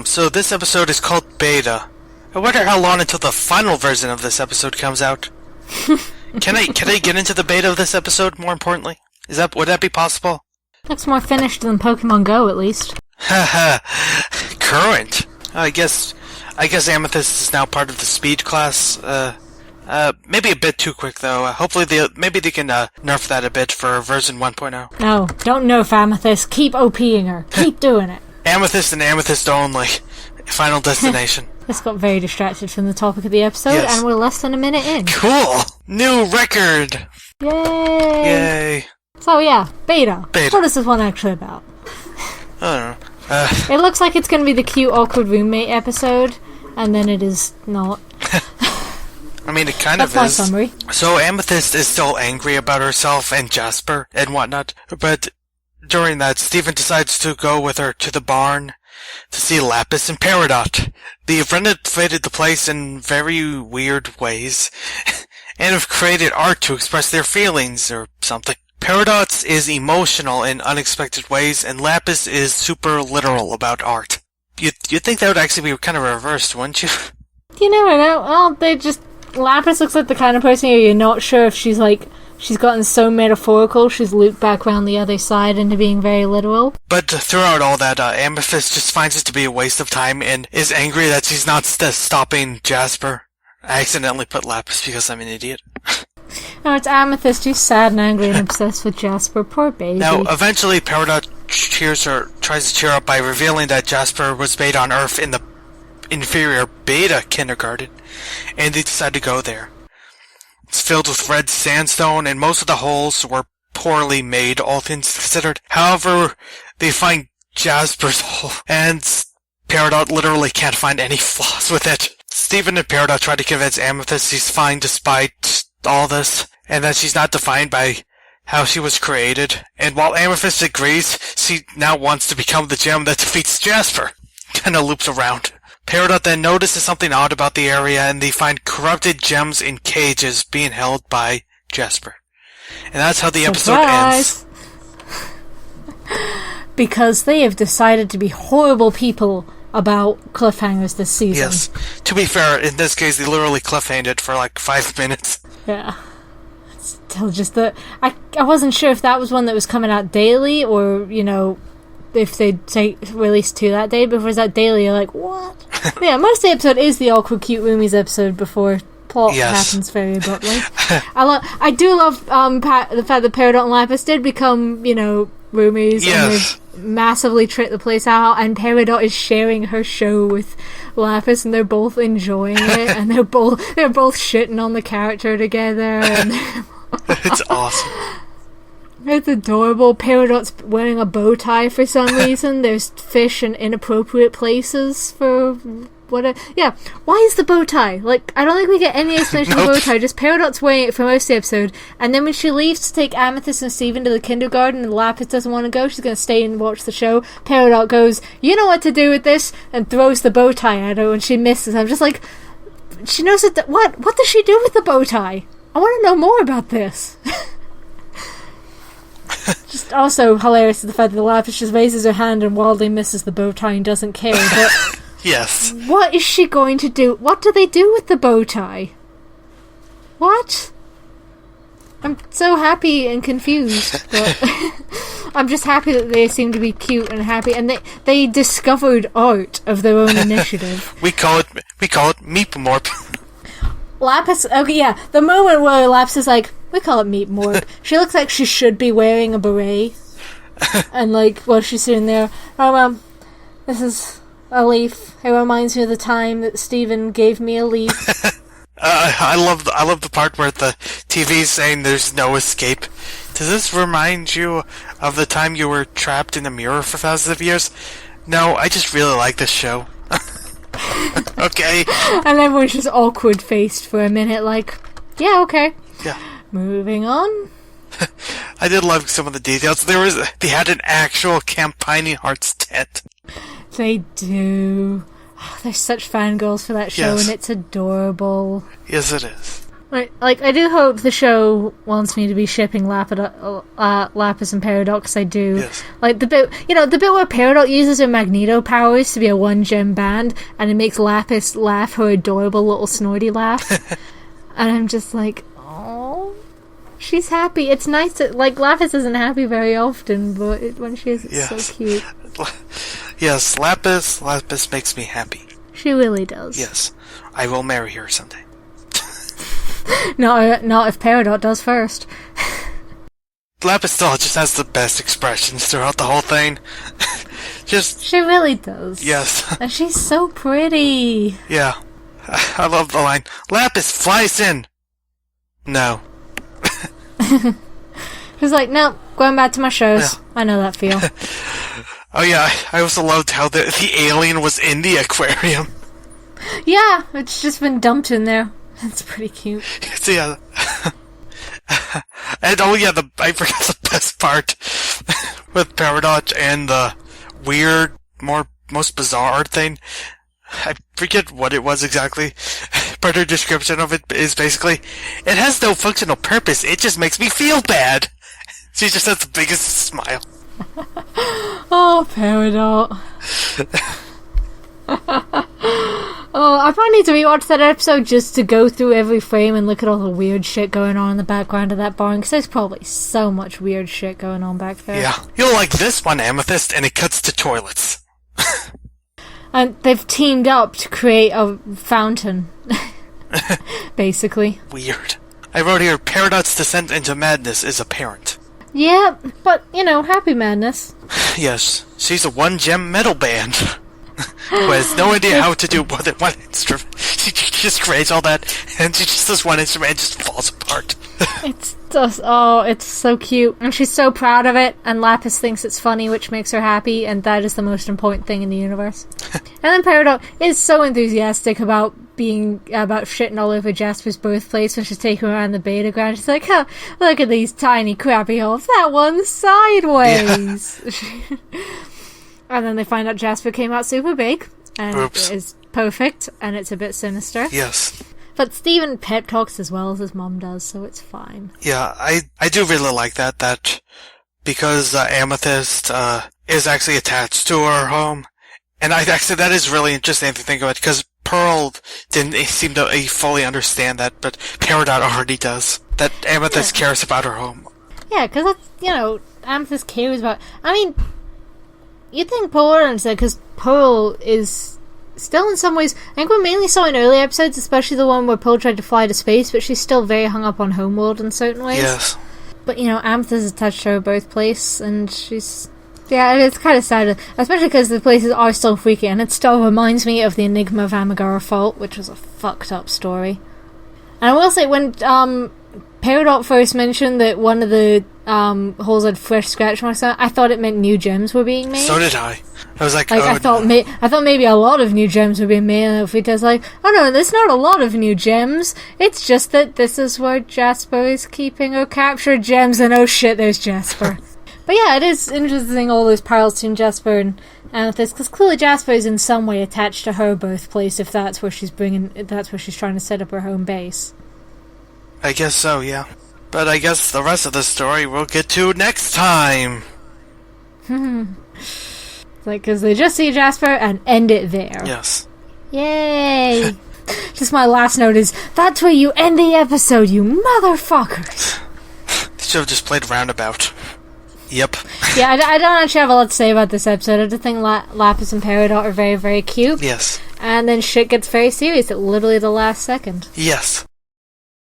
So this episode is called Beta. I wonder how long until the final version of this episode comes out. Can I get into the beta of this episode, more importantly? Would that be possible? Looks more finished than Pokemon Go, at least. Haha. Current. I guess Amethyst is now part of the speed class. Maybe a bit too quick, though. Hopefully maybe they can nerf that a bit for version 1.0. No, don't nerf Amethyst. Keep OPing her. Keep doing it. Amethyst and Amethyst only. Final destination. This got very distracted from the topic of the episode, yes. And we're less than a minute in. Cool! New record! Yay! So yeah, beta. What is this one actually about? I don't know. It looks like it's going to be the cute, awkward roommate episode, and then it is not. I mean, it kind of is. That's my summary. So Amethyst is still angry about herself and Jasper and whatnot, but during that, Steven decides to go with her to the barn to see Lapis and Peridot. They have renovated the place in very weird ways, and have created art to express their feelings or something. Peridot is emotional in unexpected ways, and Lapis is super literal about art. You'd think that would actually be kind of reversed, wouldn't you? You never know. Well, Lapis looks like the kind of person where you're not sure if she's gotten so metaphorical, she's looped back around the other side into being very literal. But throughout all that, Amethyst just finds it to be a waste of time and is angry that she's not stopping Jasper. I accidentally put Lapis because I'm an idiot. No, it's Amethyst. She's sad and angry and obsessed with Jasper. Poor baby. Now, eventually, Peridot tries to cheer up by revealing that Jasper was made on Earth in the inferior beta kindergarten, and they decide to go there. It's filled with red sandstone, and most of the holes were poorly made, all things considered. However, they find Jasper's hole, and Peridot literally can't find any flaws with it. Steven and Peridot try to convince Amethyst she's fine despite all this, and that she's not defined by how she was created. And while Amethyst agrees, she now wants to become the gem that defeats Jasper. Kinda loops around. Peridot then notices something odd about the area, and they find corrupted gems in cages being held by Jasper. And that's how the episode ends. Because they have decided to be horrible people about cliffhangers this season. Yes. To be fair, in this case, they literally cliffhanged it for like 5 minutes. Yeah. Still just I wasn't sure if that was one that was coming out daily, or, if they'd release 2 that day. But if it was that daily, you're like, what? Yeah, most of the episode is the awkward cute roomies episode before plot happens very abruptly. I do love the fact that Peridot and Lapis did become, roomies. Yes. And they've massively tricked the place out, and Peridot is sharing her show with Lapis, and they're both enjoying it, and they're both shitting on the character together. And it's awesome. It's adorable. Peridot's wearing a bow tie for some reason. There's fish in inappropriate places for yeah. Why is the bow tie? I don't think we get any explanation of the bow tie. Just Peridot's wearing it for most of the episode, and then when she leaves to take Amethyst and Steven to the kindergarten and Lapis doesn't want to go, she's going to stay and watch the show. Peridot goes, "You know what to do with this," and throws the bow tie at her, and she misses. I'm just like, she knows it. What does she do with the bow tie? I want to know more about this. Just also hilarious is the fact that Lapis just raises her hand and wildly misses the bow tie and doesn't care. But yes. What is she going to do? What do they do with the bow tie? What? I'm so happy and confused. But I'm just happy that they seem to be cute and happy, and they discovered art of their own initiative. we call it Meep Morp. Lapis, okay, yeah, the moment where Lapis is like, we call it Meep Morp. She looks like she should be wearing a beret. And while she's sitting there, this is a leaf. It reminds me of the time that Steven gave me a leaf. I love the part where the TV's saying there's no escape. Does this remind you of the time you were trapped in a mirror for thousands of years? No, I just really like this show. Okay. And everyone's just awkward-faced for a minute, yeah, okay. Yeah. Moving on. I did love some of the details. They had an actual Camp Piney Hearts tent. They do. Oh, they're such fangirls for that show, yes. And it's adorable. Yes, it is. Right, like, I do hope the show wants me to be shipping Lapis and Peridot, I do. Yes. Like, the bit where Peridot uses her Magneto powers to be a one-gem band, and it makes Lapis laugh her adorable little snorty laugh. And I'm just like, oh, she's happy. It's nice that, like, Lapis isn't happy very often, but when she is, it's so cute. Yes, Lapis makes me happy. She really does. Yes, I will marry her someday. Not if Peridot does first. Lapis still just has the best expressions throughout the whole thing. She really does. Yes. And she's so pretty. Yeah. I love the line, Lapis flies in! No. She's like, no, going back to my shows. Yeah. I know that feel. Oh yeah, I also loved how the alien was in the aquarium. Yeah, it's just been dumped in there. That's pretty cute. So yeah. And oh yeah, I forgot the best part with Peridot and the weird, most bizarre art thing. I forget what it was exactly, but her description of it is basically, it has no functional purpose, it just makes me feel bad. She just has the biggest smile. Oh, Peridot. Oh, I probably need to rewatch that episode just to go through every frame and look at all the weird shit going on in the background of that barn, because there's probably so much weird shit going on back there. Yeah. You'll like this one, Amethyst, and it cuts to toilets. And they've teamed up to create a fountain. Basically. Weird. I wrote here, Peridot's descent into madness is apparent. Yeah, but, happy madness. Yes, she's a one-gem metal band. Who has no idea how to do more than one instrument. She just creates all that, and she just does one instrument and just falls apart. It's so cute. And she's so proud of it, and Lapis thinks it's funny, which makes her happy, and that is the most important thing in the universe. And then Peridot is so enthusiastic about shitting all over Jasper's birthplace when she's taking her around the beta ground. She's like, huh, look at these tiny crappy holes. That one's sideways. Yeah. And then they find out Jasper came out super big, and it is perfect, and it's a bit sinister. Yes. But Steven pep talks as well as his mom does, so it's fine. Yeah, I do really like that because Amethyst is actually attached to her home, and that is really interesting to think about, because Pearl didn't seem to fully understand that, but Peridot already does. That Amethyst cares about her home. Yeah, because Amethyst cares about... I mean... You'd think Pearl would understand, because Pearl is still in some ways... I think we mainly saw in early episodes, especially the one where Pearl tried to fly to space, but she's still very hung up on Homeworld in certain ways. Yes. But, Amethyst is attached to her birthplace, and she's... Yeah, it's kind of sad, especially because the places are still freaky, and it still reminds me of the Enigma of Amigara Fault, which was a fucked up story. And I will say, when Peridot first mentioned that one of the holes had fresh scratch marks on it, I thought it meant new gems were being made. So did I. I was like, I thought maybe a lot of new gems were being made, and if it does, like, oh no, there's not a lot of new gems. It's just that this is where Jasper is keeping her captured gems, and oh shit, there's Jasper. But yeah, it is interesting, all those parallels between Jasper and Amethyst, because clearly Jasper is in some way attached to her birthplace, if that's where she's trying to set up her home base. I guess so, yeah. But I guess the rest of the story we'll get to next time. Because they just see Jasper and end it there. Yes. Yay! Just my last note is, that's where you end the episode, you motherfuckers! They should have just played roundabout. Yep. Yeah, I don't actually have a lot to say about this episode. I just think Lapis and Peridot are very, very cute. Yes. And then shit gets very serious at literally the last second. Yes.